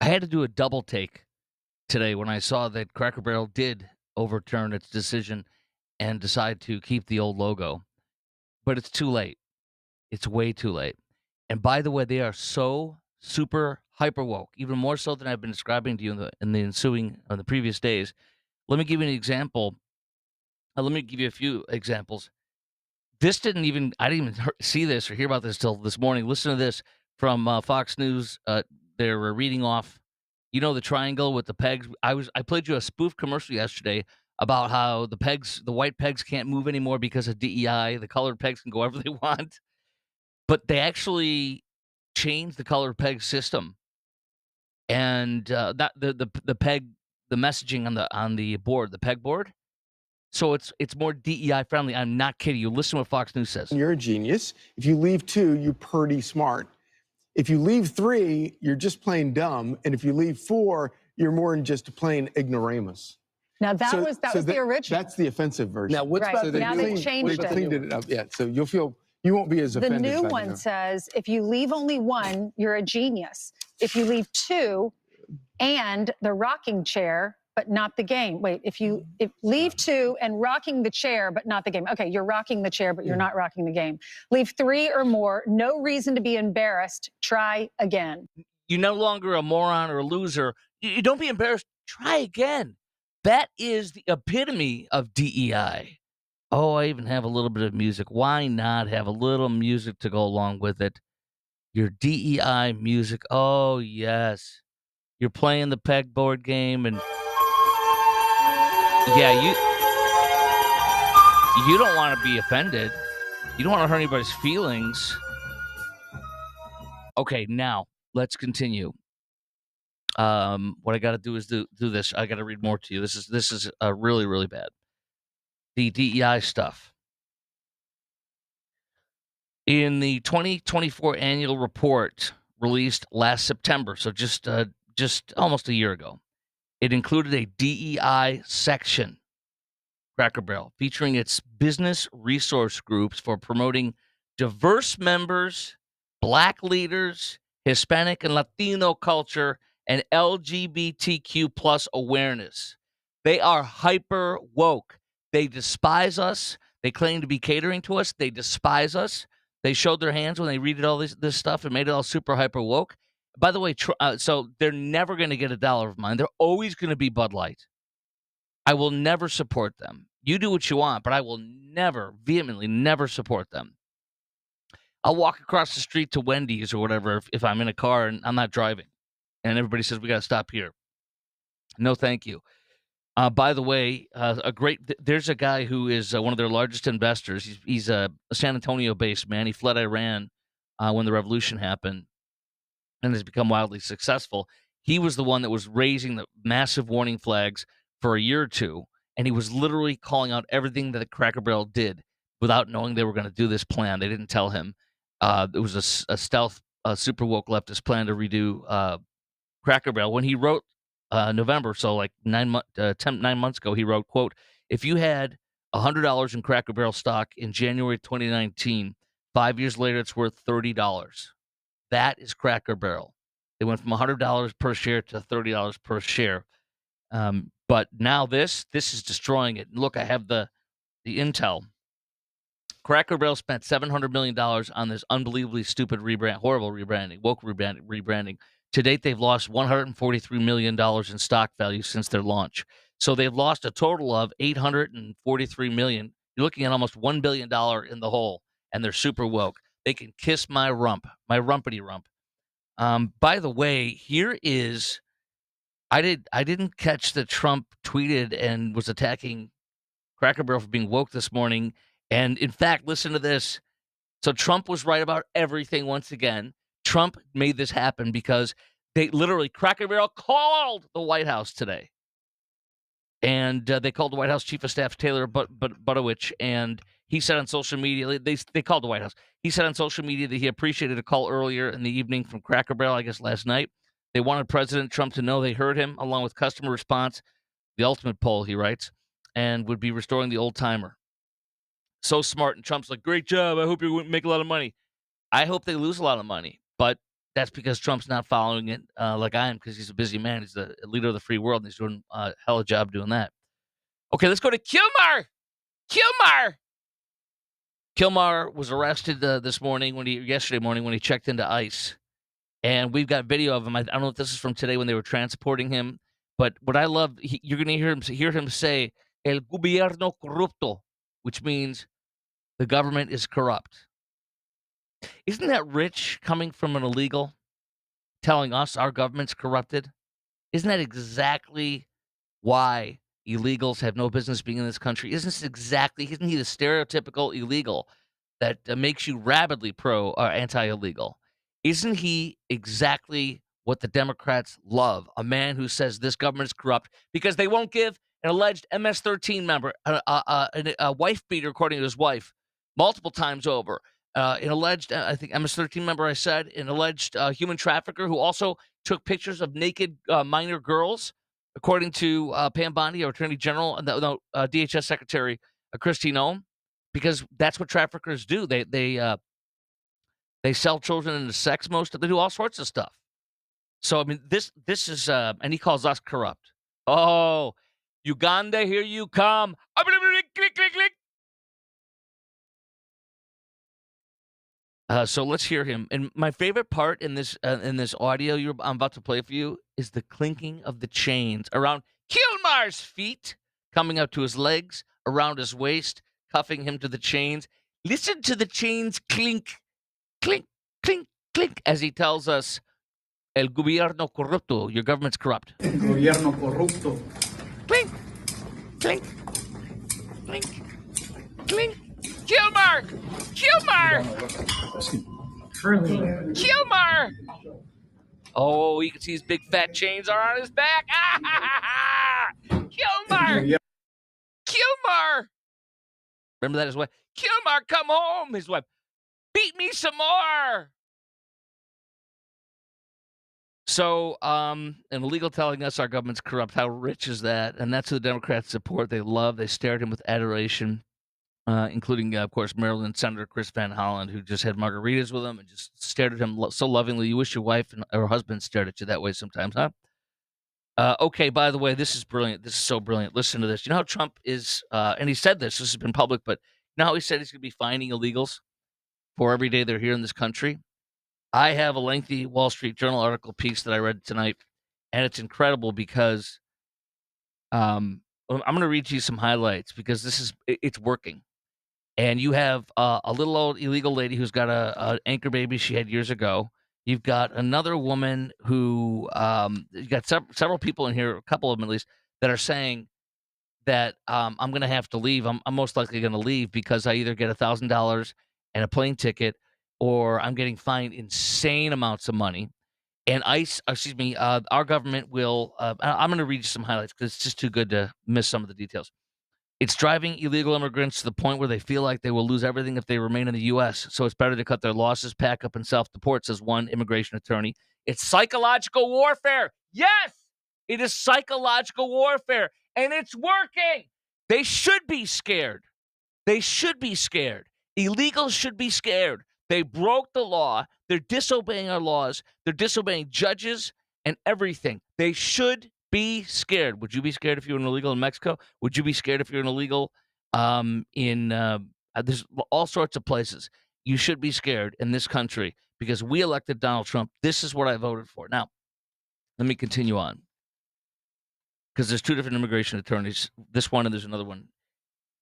I had to do a double take today when I saw that Cracker Barrel did overturn its decision and decide to keep the old logo, but it's too late. It's way too late. And by the way, they are so super hyper woke, even more so than I've been describing to you in the ensuing the previous days. Let me give you an example. Let me give you a few examples. This didn't even I didn't even see this or hear about this till this morning. Listen to this from Fox News. They're reading off, the triangle with the pegs. I played you a spoof commercial yesterday about how the white pegs can't move anymore because of DEI. The colored pegs can go wherever they want, but they actually changed the colored peg system, and that the peg the messaging on the board, the peg board. So it's more DEI friendly. I'm not kidding you. Listen to what Fox News says. You're a genius. If you leave 2, you're pretty smart. If you leave 3, you're just plain dumb. And if you leave 4, you're more than just a plain ignoramus. Now that was the original. That's the offensive version. Now what's about now they changed they it. cleaned it up. Yeah, so you won't be as The offended. new one says if you leave only 1, you're a genius. If you leave 2 and the rocking chair, but not the game. Wait, if leave 2 and rocking the chair, but not the game. Okay, you're rocking the chair, but you're not rocking the game. Leave 3 or more, no reason to be embarrassed. Try again. You're no longer a moron or a loser. You don't be embarrassed. Try again. That is the epitome of DEI. Oh, I even have a little bit of music. Why not have a little music to go along with it? Your DEI music. Oh, yes. You're playing the pegboard game, and yeah, you don't want to be offended. You don't want to hurt anybody's feelings. Okay, now let's continue. What I got to do is do this. I got to read more to you. This is really really bad. The DEI stuff in the 2024 annual report released last September, so just almost a year ago. It included a DEI section, Cracker Barrel, featuring its business resource groups for promoting diverse members, Black leaders, Hispanic and Latino culture, and LGBTQ plus awareness. They are hyper woke. They despise us. They claim to be catering to us. They despise us. They showed their hands when they read all this stuff and made it all super hyper woke. By the way, so they're never going to get $1 of mine. They're always going to be Bud Light. I will never support them. You do what you want, but I will never, vehemently, never support them. I'll walk across the street to Wendy's or whatever if I'm in a car and I'm not driving, and everybody says we got to stop here. No, thank you. By the way, there's a guy who is one of their largest investors. He's a San Antonio-based man. He fled Iran when the revolution happened and has become wildly successful. He was the one that was raising the massive warning flags for a year or two, and he was literally calling out everything that Cracker Barrel did without knowing they were going to do this plan. They didn't tell him. It was a stealth, super woke leftist plan to redo Cracker Barrel. When he wrote November, so like 9 months ago, he wrote, quote, if you had $100 in Cracker Barrel stock in January 2019, 5 years later, it's worth $30. That is Cracker Barrel. They went from $100 per share to $30 per share. But now this is destroying it. Look, I have the intel. Cracker Barrel spent $700 million on this unbelievably stupid horrible rebranding, woke rebranding. To date, they've lost $143 million in stock value since their launch. So they've lost a total of $843 million. You're looking at almost $1 billion in the hole, and they're super woke. They can kiss my rump, my rumpity rump. By the way, here is I didn't catch that Trump tweeted and was attacking Cracker Barrel for being woke this morning. And in fact, listen to this. So Trump was right about everything once again. Trump made this happen because they literally Cracker Barrel called the White House today. And they called the White House Chief of Staff Taylor Buttigieg, and he said on social media, they called the White House. He said on social media that he appreciated a call earlier in the evening from Cracker Barrel, I guess last night. They wanted President Trump to know they heard him, along with customer response, the ultimate poll, he writes, and would be restoring the old timer. So smart, and Trump's like, great job. I hope you make a lot of money. I hope they lose a lot of money, but that's because Trump's not following it like I am, because he's a busy man. He's the leader of the free world, and he's doing a hell of a job doing that. Okay, let's go to Kilmar. Kilmar. Kilmar was arrested yesterday morning when he checked into ICE, and we've got video of him. I don't know if this is from today when they were transporting him, but what I love, you're going to hear him say "El gobierno corrupto," which means the government is corrupt. Isn't that rich coming from an illegal telling us our government's corrupted? Isn't that exactly why illegals have no business being in this country? Isn't he the stereotypical illegal that makes you rabidly pro or anti-illegal? Isn't he exactly what the Democrats love? A man who says this government is corrupt because they won't give an alleged MS-13 member a wife beater, according to his wife, multiple times over. An alleged, I think MS-13 member, I said, an alleged human trafficker who also took pictures of naked minor girls, according to Pam Bondi, our Attorney General, DHS Secretary Christine Ohm, because that's what traffickers do. They sell children into sex. They do all sorts of stuff. So I mean, this is, and he calls us corrupt. Oh, Uganda, here you come. Click, click, click. So let's hear him. And my favorite part in this audio I'm about to play for you is the clinking of the chains around Kilmar's feet, coming up to his legs, around his waist, cuffing him to the chains. Listen to the chains clink, clink, clink, clink, as he tells us, "El gobierno corrupto," your government's corrupt. El gobierno corrupto. Clink, clink, clink, clink. Kilmar! Kilmar! Kilmar! Oh, you can see his big fat chains are on his back. Kilmar! Kilmar! Remember that his wife? Kilmar, come home! His wife, beat me some more! So, an illegal telling us our government's corrupt. How rich is that? And that's who the Democrats support. They love. They stare at him with adoration, including, of course, Maryland Senator Chris Van Hollen, who just had margaritas with him and just stared at him so lovingly. You wish your wife or husband stared at you that way sometimes, huh? Okay, by the way, this is brilliant. This is so brilliant. Listen to this. You know how Trump is, and he said this has been public, but you know how he said he's going to be finding illegals for every day they're here in this country? I have a lengthy Wall Street Journal article piece that I read tonight, and it's incredible because I'm going to read you some highlights because it's working. And you have a little old illegal lady who's got an anchor baby she had years ago. You've got another woman who you got several people in here, a couple of them at least, that are saying that I'm going to have to leave. I'm most likely going to leave because I either get $1,000 and a plane ticket, or I'm getting fined insane amounts of money. And our government will. I'm going to read you some highlights because it's just too good to miss some of the details. It's driving illegal immigrants to the point where they feel like they will lose everything if they remain in the U.S., so it's better to cut their losses, pack up, and self-deport, says one immigration attorney. It's psychological warfare. Yes, it is psychological warfare, and it's working. They should be scared. They should be scared. Illegals should be scared. They broke the law. They're disobeying our laws. They're disobeying judges and everything. They should be scared. Would you be scared if you were an illegal in Mexico? Would you be scared if you're an illegal there's all sorts of places. You should be scared in this country because we elected Donald Trump. This is what I voted for. Now, let me continue on because there's two different immigration attorneys. This one and there's another one.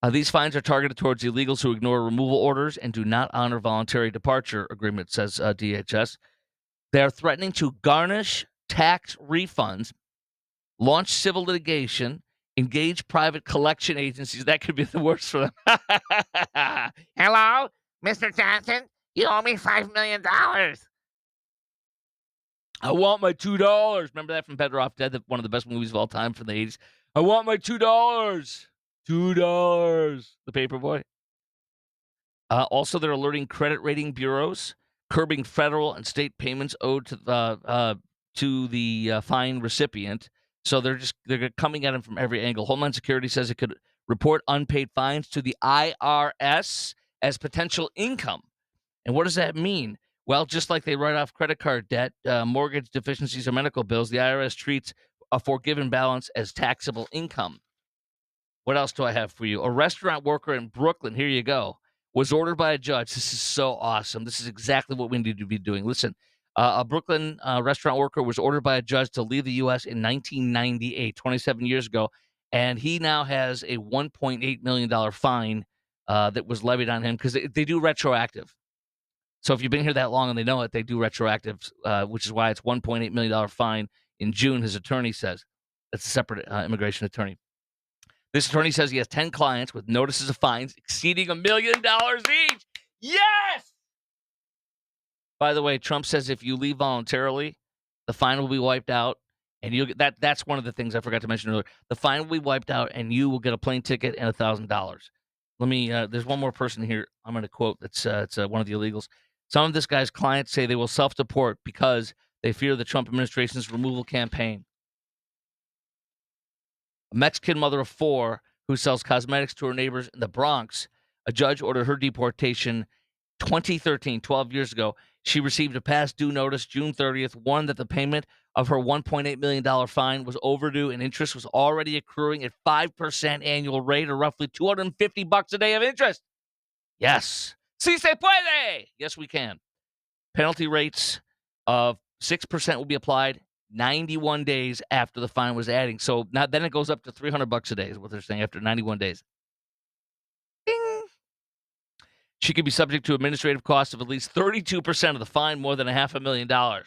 These fines are targeted towards illegals who ignore removal orders and do not honor voluntary departure agreement, says DHS. They are threatening to garnish tax refunds, launch civil litigation, engage private collection agencies. That could be the worst for them. Hello, Mr. Johnson? You owe me $5 million. I want my $2. Remember that from Better Off Dead, one of the best movies of all time from the 80s? I want my $2. $2. The Paperboy. Also, they're alerting credit rating bureaus, curbing federal and state payments owed to the fine recipient. So they're coming at him from every angle. Homeland Security says it could report unpaid fines to the IRS as potential income. And what does that mean? Well, just like they write off credit card debt, mortgage deficiencies, or medical bills, the IRS treats a forgiven balance as taxable income. What else do I have for you? A restaurant worker in Brooklyn, here you go, was ordered by a judge. This is so awesome. This is exactly what we need to be doing. Listen, a Brooklyn restaurant worker was ordered by a judge to leave the U.S. in 1998, 27 years ago, and he now has a $1.8 million fine that was levied on him because they do retroactive. So if you've been here that long and they know it, they do retroactive, which is why it's $1.8 million fine in June, his attorney says. That's a separate immigration attorney. This attorney says he has 10 clients with notices of fines exceeding $1 million each. Yes! By the way, Trump says if you leave voluntarily, the fine will be wiped out, and you'll get that's one of the things I forgot to mention earlier. The fine will be wiped out, and you will get a plane ticket and $1,000. Let me. There's one more person here. I'm going to quote. That's it's one of the illegals. Some of this guy's clients say they will self-deport because they fear the Trump administration's removal campaign. A Mexican mother of 4 who sells cosmetics to her neighbors in the Bronx, a judge ordered her deportation 2013, 12 years ago. She received a past due notice June 30th, warned that the payment of her $1.8 million fine was overdue and interest was already accruing at 5% annual rate, or roughly $250 a day of interest. Yes. Si se puede. Yes, we can. Penalty rates of 6% will be applied 91 days after the fine was adding. So now then it goes up to $300 a day is what they're saying after 91 days. Ding. She could be subject to administrative costs of at least 32% of the fine, more than $500,000.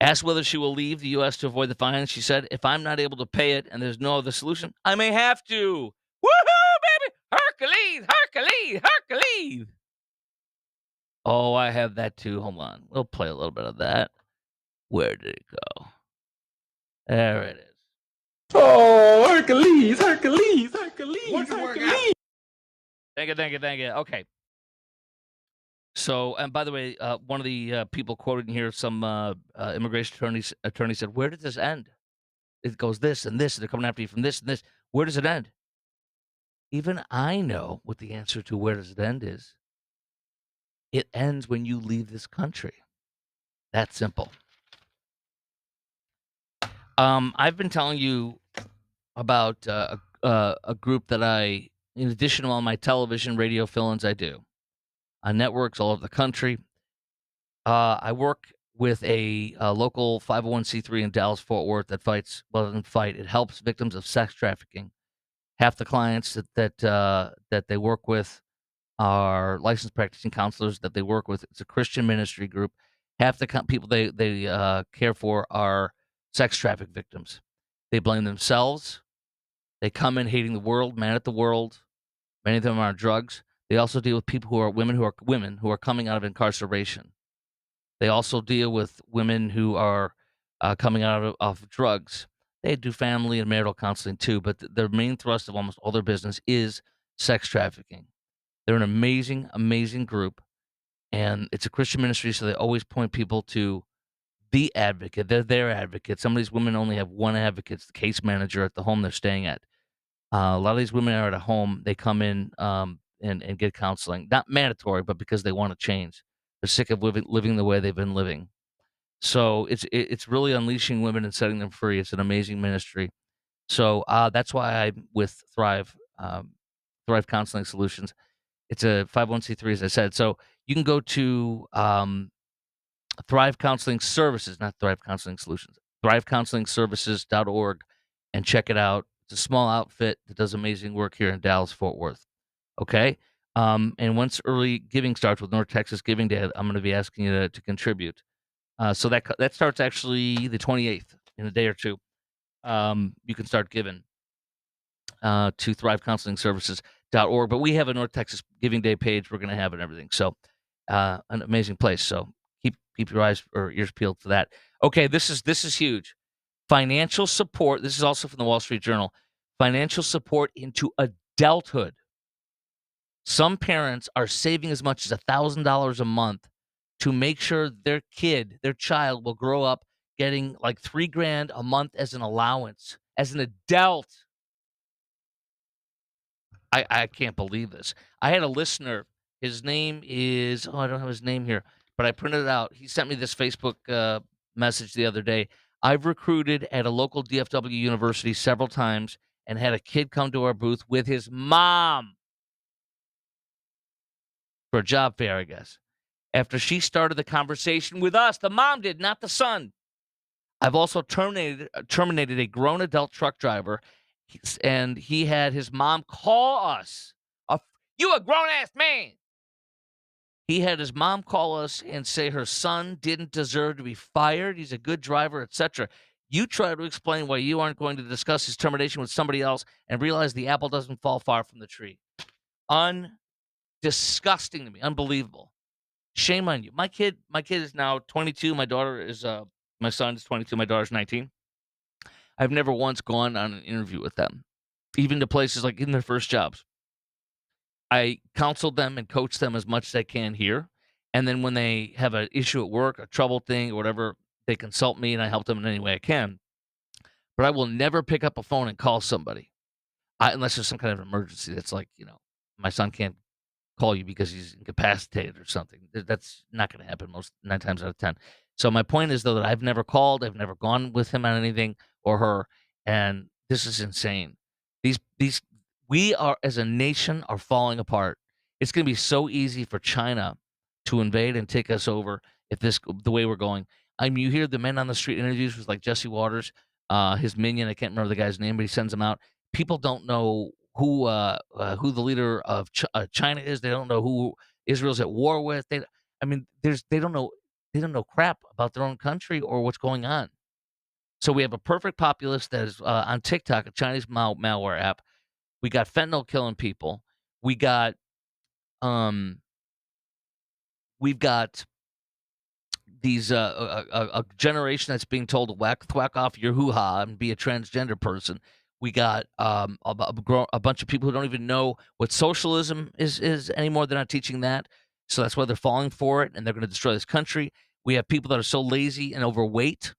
Asked whether she will leave the U.S. to avoid the fine, she said, if I'm not able to pay it and there's no other solution, I may have to. Woohoo, baby! Hercules, Hercules, Hercules! Oh, I have that too. Hold on. We'll play a little bit of that. Where did it go? There it is. Oh, Hercules, Hercules, Hercules, Hercules. Thank you, thank you, thank you. Okay. So, and by the way, one of the people quoted in here, some immigration attorney said, "Where does this end? It goes this and this, and they're coming after you from this and this. Where does it end?" Even I know what the answer to where does it end is. It ends when you leave this country. That's simple. I've been telling you about a group that I, in addition to all my television, radio fill-ins, I do on networks all over the country. I work with a local 501c3 in Dallas Fort Worth that fights. Well, doesn't fight. It helps victims of sex trafficking. Half the clients that they work with are licensed practicing counselors that they work with. It's a Christian ministry group. Half the people they care for are sex traffic victims. They blame themselves. They come in hating the world, mad at the world. Many of them are on drugs. They also deal with people who are women who are coming out of incarceration. They also deal with women who are coming out of drugs. They do family and marital counseling too, but their main thrust of almost all their business is sex trafficking. They're an amazing, amazing group, and it's a Christian ministry, so they always point people to the advocate. They're their advocate. Some of these women only have one advocate, it's the case manager at the home they're staying at. A lot of these women are at a home. They come in and get counseling, not mandatory, but because they want to change. They're sick of living the way they've been living. So it's really unleashing women and setting them free. It's an amazing ministry. So that's why I'm with Thrive, Thrive Counseling Solutions. It's a 501c3, as I said. So you can go to Thrive Counseling Services, not Thrive Counseling Solutions, thrivecounselingservices.org, and check it out. It's a small outfit that does amazing work here in Dallas, Fort Worth. Okay? And once early giving starts with North Texas Giving Day, I'm going to be asking you to contribute. So that starts actually the 28th, in a day or two. You can start giving to thrivecounselingservices.org. But we have a North Texas Giving Day page. We're going to have it and everything. So an amazing place. So keep your eyes or ears peeled for that. Okay, this is huge. Financial support. This is also from the Wall Street Journal. Financial support into adulthood. Some parents are saving as much as $1,000 a month to make sure their child will grow up getting like $3,000 a month as an allowance as an adult. I can't believe this. I had a listener. His name is I don't have his name here, but I printed it out. He sent me this Facebook message the other day. I've recruited at a local DFW university several times and had a kid come to our booth with his mom for a job fair, I guess. After she started the conversation with us, the mom did, not the son. I've also terminated a grown adult truck driver, and he had his mom call us. You a grown ass man. He had his mom call us and say her son didn't deserve to be fired. He's a good driver, etc. You try to explain why you aren't going to discuss his termination with somebody else and realize the apple doesn't fall far from the tree. Disgusting to me. Unbelievable. Shame on you. My kid is now 22. My son is 22. My daughter's 19. I've never once gone on an interview with them, even to places like in their first jobs. I counsel them and coach them as much as I can here. And then when they have an issue at work, a trouble thing, or whatever, they consult me and I help them in any way I can. But I will never pick up a phone and call somebody unless there's some kind of emergency that's like, my son can't call you because he's incapacitated or something. That's not going to happen most 9 times out of 10. So my point is, though, that I've never called, I've never gone with him on anything or her, and this is insane. These we are as a nation are falling apart. It's going to be so easy for China to invade and take us over if the way we're going. You hear the men on the street interviews with like Jesse Waters, his minion. I can't remember the guy's name, but he sends them out. People don't know who the leader of China is. They don't know who Israel's at war with. They don't know crap about their own country or what's going on. So we have a perfect populace that is on TikTok, a Chinese malware app. We got fentanyl killing people. We got um we've got these a generation that's being told to whack off your hoo ha and be a transgender person. We got a bunch of people who don't even know what socialism is anymore. They're not teaching that, so that's why they're falling for it, and they're going to destroy this country. We have people that are so lazy and overweight,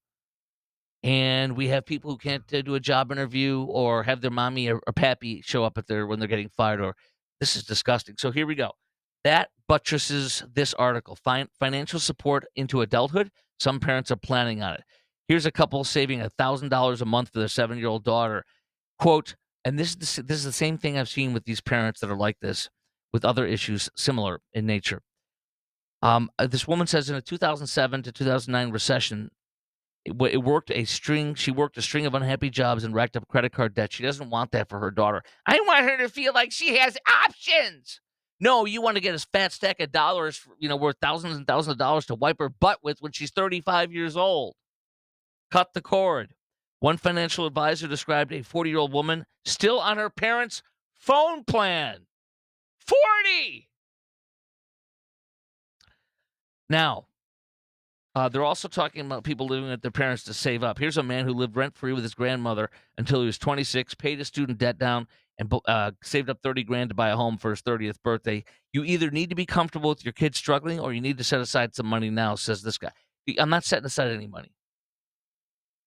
and we have people who can't do a job interview or have their mommy or pappy show up when they're getting fired. Or this is disgusting. So here we go. That buttresses this article. Financial support into adulthood. Some parents are planning on it. Here's a couple saving $1,000 a month for their 7-year-old daughter. Quote, and this is the same thing I've seen with these parents that are like this with other issues similar in nature. This woman says in a 2007 to 2009 recession, she worked a string of unhappy jobs and racked up credit card debt. She doesn't want that for her daughter. I want her to feel like she has options. No, you want to get a fat stack of dollars, worth thousands and thousands of dollars to wipe her butt with when she's 35 years old. Cut the cord. One financial advisor described a 40-year-old woman still on her parents' phone plan. 40! Now, they're also talking about people living with their parents to save up. Here's a man who lived rent-free with his grandmother until he was 26, paid his student debt down, and saved up 30 grand to buy a home for his 30th birthday. You either need to be comfortable with your kids struggling or you need to set aside some money now, says this guy. I'm not setting aside any money.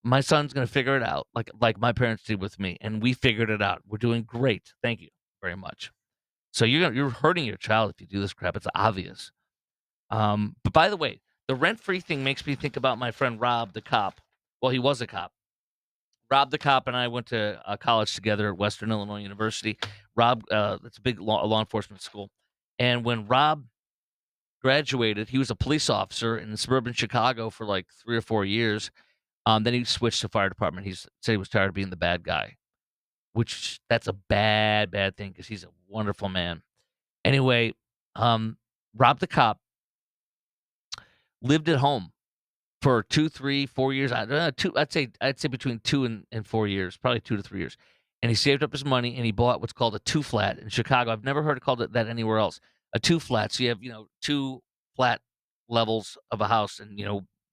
My son's going to figure it out like my parents did with me, and we figured it out. We're doing great. Thank you very much. So you're hurting your child if you do this crap. It's obvious. But by the way, the rent-free thing makes me think about my friend Rob, the cop. Well, he was a cop. Rob, the cop, and I went to college together at Western Illinois University. Rob, that's a big law enforcement school. And when Rob graduated, he was a police officer in suburban Chicago for like 3 or 4 years. Then he switched to fire department. He said he was tired of being the bad guy, which that's a bad thing because he's a wonderful man. Anyway, Rob, the cop, lived at home for 2, 3, 4 years. I don't know, I'd say between 2 and 4 years, probably 2 to 3 years. And he saved up his money and he bought what's called a 2-flat in Chicago. I've never heard it called that anywhere else. A 2-flat. So you have, 2 flat levels of a house, and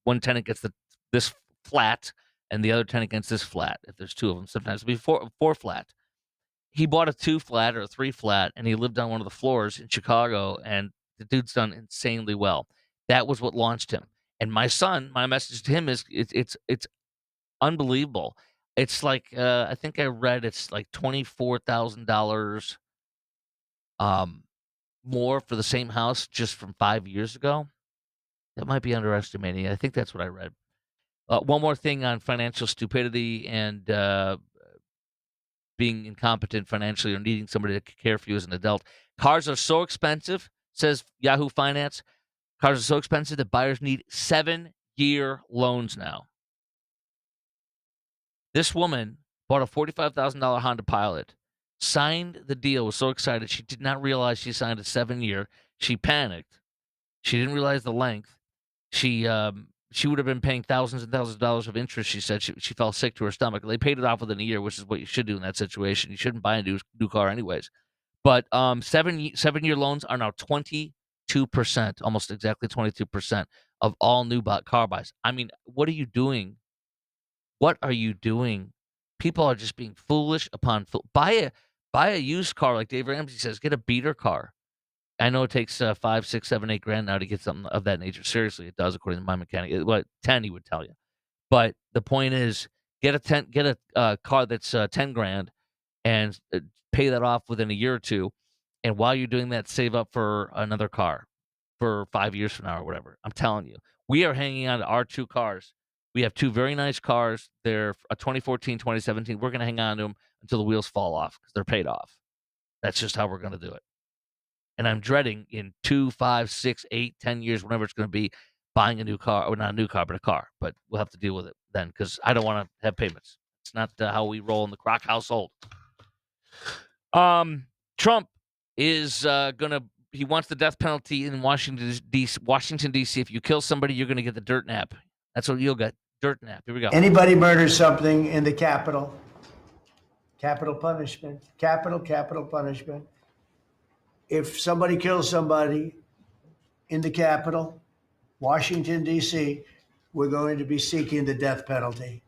one tenant gets this flat and the other tenant gets this flat. If there's 2 of them, sometimes it'll be 4 flat. He bought a 2-flat or a 3-flat, and he lived on one of the floors in Chicago, and the dude's done insanely well. That was what launched him. And my message to him is it's unbelievable. It's like I think I read it's like $24,000 more for the same house just from 5 years ago. That might be underestimating. I think that's what I read. One more thing on financial stupidity and being incompetent financially or needing somebody to care for you as an adult. Cars are so expensive, says Yahoo Finance. Cars are so expensive that buyers need 7-year loans now. This woman bought a $45,000 Honda Pilot, signed the deal, was so excited. She did not realize she signed a 7-year. She panicked. She didn't realize the length. She would have been paying thousands and thousands of dollars of interest. She said she felt sick to her stomach. They paid it off within a year, which is what you should do in that situation. You shouldn't buy a new car anyways. But 7-year loans are now 22%, almost exactly 22% of all new car buys. I mean, what are you doing? What are you doing? People are just being foolish upon buy a used car like Dave Ramsey says. Get a beater car. I know it takes 5, 6, 7, 8 grand now to get something of that nature. Seriously, it does according to my mechanic. What 10 he would tell you. But the point is, get a car that's 10 grand and pay that off within a year or two. And while you're doing that, save up for another car for 5 years from now or whatever. I'm telling you, we are hanging on to our 2 cars. We have 2 very nice cars. They're a 2014, 2017. We're going to hang on to them until the wheels fall off because they're paid off. That's just how we're going to do it. And I'm dreading in 2, 5, 6, 8, 10 years, whenever it's going to be, buying a new car, or not a new car, but a car. But we'll have to deal with it then because I don't want to have payments. It's not how we roll in the Kroc household. Trump is he wants the death penalty in Washington, D.C. If you kill somebody, you're going to get the dirt nap. That's what you'll get. Dirt nap. Here we go. Anybody murders something in the Capitol, capital punishment, capital punishment. If somebody kills somebody in the Capitol, Washington, D.C., we're going to be seeking the death penalty.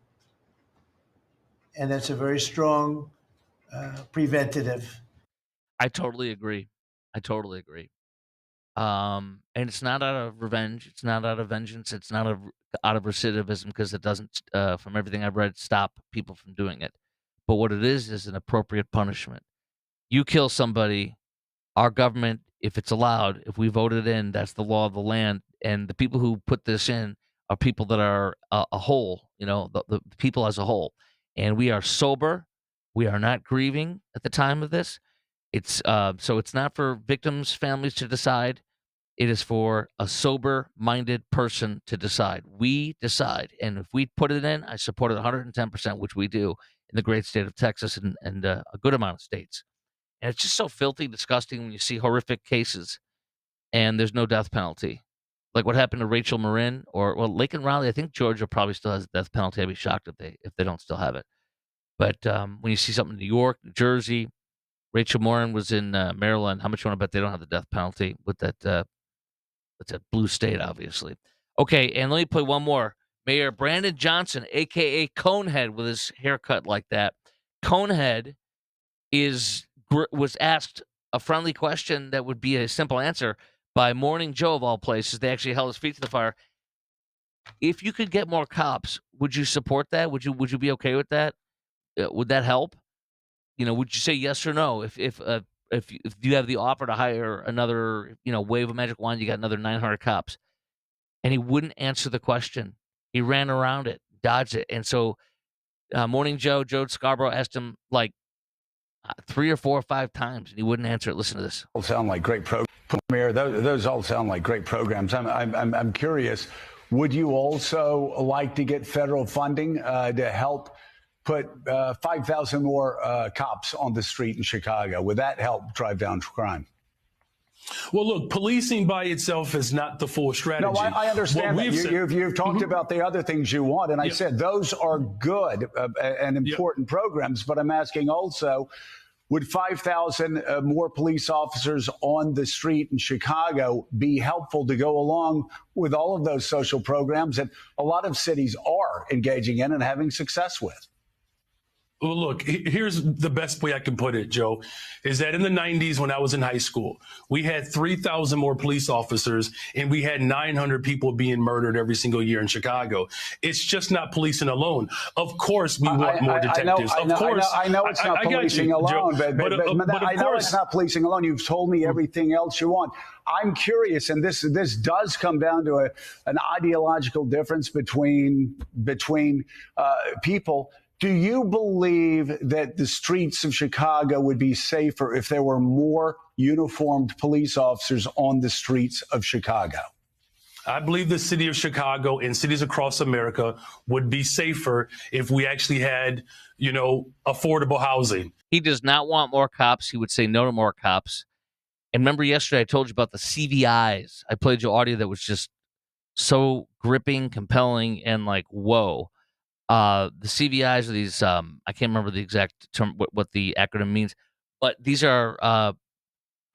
And that's a very strong preventative. I totally agree. And it's not out of revenge. It's not out of vengeance. It's not out of recidivism because it doesn't, from everything I've read, stop people from doing it. But what it is an appropriate punishment. You kill somebody, our government, if it's allowed, if we voted in, that's the law of the land. And the people who put this in are people that are a whole, the people as a whole. And we are sober. We are not grieving at the time of this. It's so it's not for victims' families to decide. It is for a sober-minded person to decide. We decide. And if we put it in, I support it 110%, which we do in the great state of Texas and a good amount of states. And it's just so filthy, disgusting when you see horrific cases and there's no death penalty. Like what happened to Rachel Marin Laken Riley. I think Georgia probably still has a death penalty. I'd be shocked if they don't still have it. But when you see something in New York, New Jersey, Rachel Marin was in Maryland. How much you want to bet they don't have the death penalty with that? That's a blue state, obviously. Okay, and let me play one more. Mayor Brandon Johnson, a.k.a. Conehead, with his haircut like that. Conehead was asked a friendly question that would be a simple answer by Morning Joe, of all places. They actually held his feet to the fire. If you could get more cops, would you support that? Would you be okay with that? Would that help? Would you say yes or no? If you have the offer to hire another, wave a magic wand, you got another 900 cops, and he wouldn't answer the question. He ran around it, dodged it, and so Morning Joe Scarborough asked him like 3 or 4 or 5 times, and he wouldn't answer it. Listen to this. All sound like great programs, Mayor. Those all sound like great programs. I'm curious. Would you also like to get federal funding to help put 5,000 more cops on the street in Chicago? Would that help drive down crime? Well, look, policing by itself is not the full strategy. No, I understand that. You've talked about the other things you want, and I said those are good and important programs, but I'm asking also, would 5,000 more police officers on the street in Chicago be helpful to go along with all of those social programs that a lot of cities are engaging in and having success with? Well, look, here's the best way I can put it, Joe, is that in the 90s when I was in high school, we had 3,000 more police officers and we had 900 people being murdered every single year in Chicago. It's just not policing alone. Of course, we want more detectives. I know it's not policing alone, but I know it's not policing alone. You've told me everything else you want. I'm curious, and this does come down to an ideological difference between people. Do you believe that the streets of Chicago would be safer if there were more uniformed police officers on the streets of Chicago? I believe the city of Chicago and cities across America would be safer if we actually had, affordable housing. He does not want more cops. He would say no to more cops. And remember yesterday I told you about the CVIs. I played you audio that was just so gripping, compelling, and like, whoa. The CVIs are these, I can't remember the exact term, what the acronym means, but these are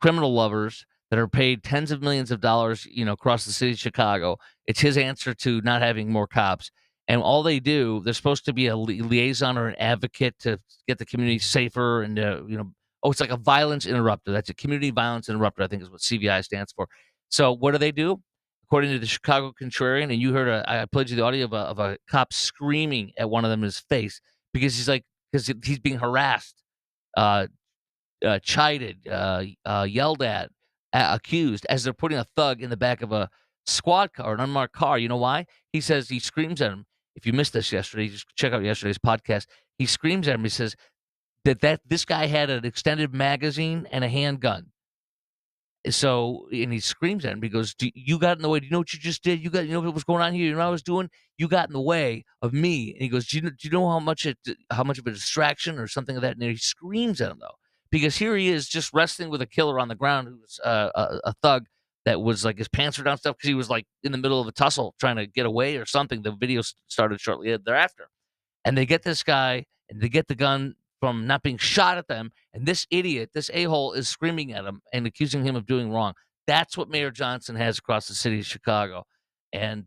criminal lovers that are paid tens of millions of dollars, across the city of Chicago. It's his answer to not having more cops. And all they do, they're supposed to be a liaison or an advocate to get the community safer and, it's like a violence interrupter. That's a community violence interrupter, I think is what CVI stands for. So what do? According to the Chicago Contrarian, and you heard, I played you the audio of a cop screaming at one of them in his face because he's being harassed, chided, yelled at, accused as they're putting a thug in the back of a squad car, an unmarked car. You know why? He says he screams at him. If you missed this yesterday, just check out yesterday's podcast. He screams at him. He says that this guy had an extended magazine and a handgun. So, and he screams at him. He goes, "You got in the way. Do you know what you just did? You know what was going on here? You know what I was doing? You got in the way of me." And he goes, "Do you know how much of a distraction or something of that?" And he screams at him though, because here he is just wrestling with a killer on the ground who's a thug that was like his pants were down stuff because he was like in the middle of a tussle trying to get away or something. The video started shortly thereafter. And they get this guy and they get the gun from not being shot at them. And this idiot, this a-hole is screaming at him and accusing him of doing wrong. That's what Mayor Johnson has across the city of Chicago. And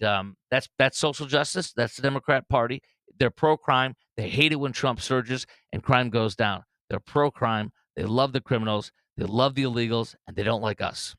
that's social justice. That's the Democrat Party. They're pro-crime. They hate it when Trump surges and crime goes down. They're pro-crime. They love the criminals. They love the illegals. And they don't like us.